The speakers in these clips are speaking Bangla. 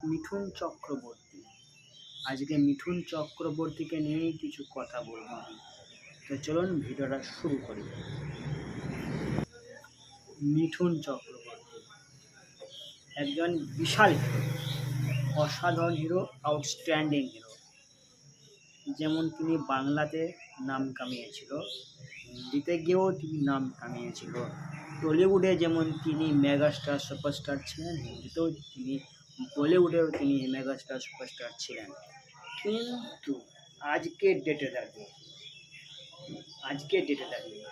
মিঠুন চক্রবর্তী। আজকে মিঠুন চক্রবর্তীকে নিয়েই কিছু কথা বলবো আমি। তো চলুন ভিডিওটা শুরু করি। মিঠুন চক্রবর্তী একজন বিশাল হিরো, অসাধারণ হিরো, আউটস্ট্যান্ডিং হিরো। যেমন তিনি বাংলাতে নাম কামিয়েছিল, হিন্দিতে গিয়েও তিনি নাম কামিয়েছিল। টলিউডে যেমন তিনি মেগাস্টার সুপারস্টার ছিলেন, হিন্দিতেও তিনি, বলিউডেও তিনি মেগাস্টার সুপারস্টার ছিলেন। কিন্তু আজকের ডেটে দাঁড়িয়ে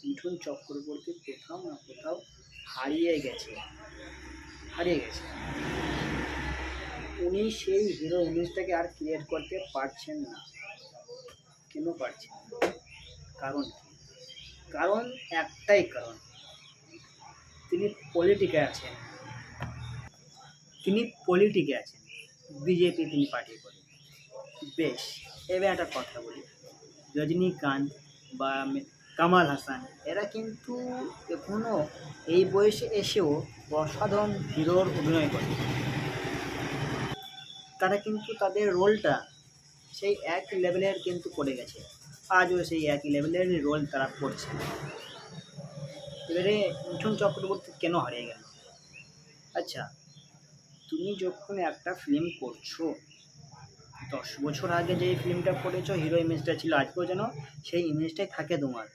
মিঠুন চক্রবর্তী কোথাও না কোথাও হারিয়ে গেছে। উনি সেই হিরো ইমেজটাকে আর ক্রিয়েট করতে পারছেন না। কেন পারছেন না? কারণ কি? কারণ একটাই কারণ, তিনি পলিটিকে আছেন। বিজেপি তিনি পার্টি করেন। বেশ, এবার একটা কথা বলি, রজনীকান্ত বা কামাল হাসান এরা কিন্তু এখনও এই বয়সে এসেও অসাধারণ হিরোর অভিনয় করে। তারা কিন্তু তাদের রোলটা সেই একই লেভেলের কিন্তু করে গেছে, আজও সেই একই লেভেলের রোল তারা করছে। এবারে মিঠুন চক্রবর্তী কেন হারিয়ে গেল? আচ্ছা, তুমি যখন একটা ফিল্ম করছো, 10 বছর আগে যে ফিল্মটা করেছো হিরো ইমেজটা ছিল, আজকেও যেন সেই ইমেজটাই থাকে তোমার।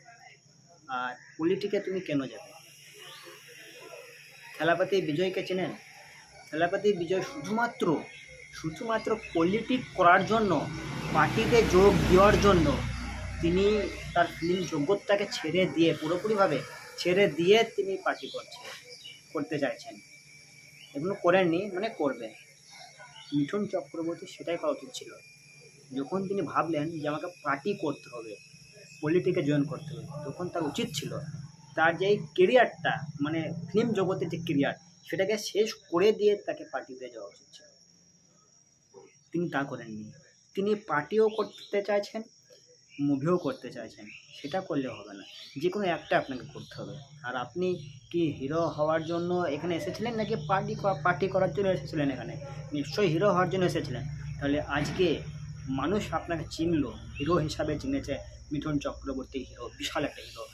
আর পলিটিকে তুমি কেন যাবে? থালাপতি বিজয়কে চেনেন? থালাপতি বিজয় শুধুমাত্র পলিটিক করার জন্য, পার্টিতে যোগ দেওয়ার জন্য তিনি তার ফিল্ম জগৎটাকে পুরোপুরিভাবে ছেড়ে দিয়ে তিনি পার্টি করতে চাইছেন। এগুলো করেননি, মানে করবে। মিঠুন চক্রবর্তী সেটাই করা উচিত ছিল। যখন তিনি ভাবলেন যে আমাকে পার্টি করতে হবে, পলিটিকে জয়েন করতে হবে, তখন তার উচিত ছিল তার যে কেরিয়ারটা, মানে ফিল্ম জগতের যে কেরিয়ার, সেটাকে শেষ করে দিয়ে তাকে পার্টিতে যাওয়া উচিত ছিল। তিনি তা করেননি। তিনি পার্টিও করতে চাইছেন, মুভিও করতে চাইছেন। সেটা করলে হবে না, যে কোনো একটা আপনাকে করতে হবে। আর আপনি কি হিরো হওয়ার জন্য এখানে এসেছিলেন, নাকি পার্টি করার জন্য এসেছিলেন? এখানে নিশ্চয়ই হিরো হওয়ার জন্য এসেছিলেন। তাহলে আজকে মানুষ আপনাকে চিনলো, হিরো হিসাবে চিনেছে। মিঠুন চক্রবর্তী হিরো, বিশাল একটা হিরো,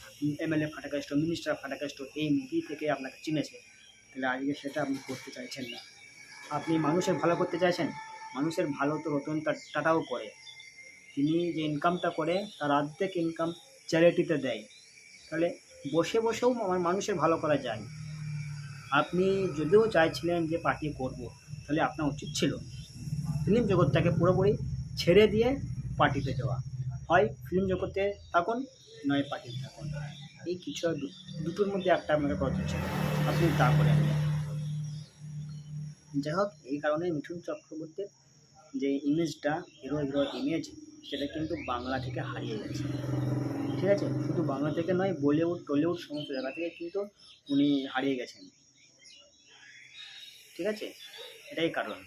এমএলএ ফাটাকাষ্ট, মিনিস্টার ফাটাকাষ্ট, এই মুভি থেকে আপনাকে চিনেছে। তাহলে আজকে সেটা আপনি করতে চাইছেন না। আপনি মানুষের ভালো করতে চাইছেন। মানুষের ভালো তো রতন টাটাও করে। তিনি যে ইনকামটা করে তার অর্ধেক ইনকাম চ্যারিটিতে দেয়। তাহলে বসেও আমার মানুষের ভালো করা যায়। আপনি যদিও চাইছিলেন যে পার্টি করব, তাহলে আপনার উচিত ছিল ফিল্ম জগৎটাকে পুরোপুরি ছেড়ে দিয়ে পার্টিতে যাওয়া। হয় ফিল্ম জগতে থাকুন, নয় পার্টিতে থাকুন। এই কিছু দুটোর মধ্যে একটা আপনাকে করা উচিত ছিল, আপনি তা করেন। যাই হোক, এই কারণে মিঠুন চক্রবর্তীর যে ইমেজটা, হিরো ইমেজ, সেটা কিন্তু বাংলা থেকে হারিয়ে গেছে। ঠিক আছে, শুধু বাংলা থেকে নয়, বলিউড টলিউড সমস্ত জায়গা থেকে কিন্তু উনি হারিয়ে গেছেন। ঠিক আছে, এটাই কারণ।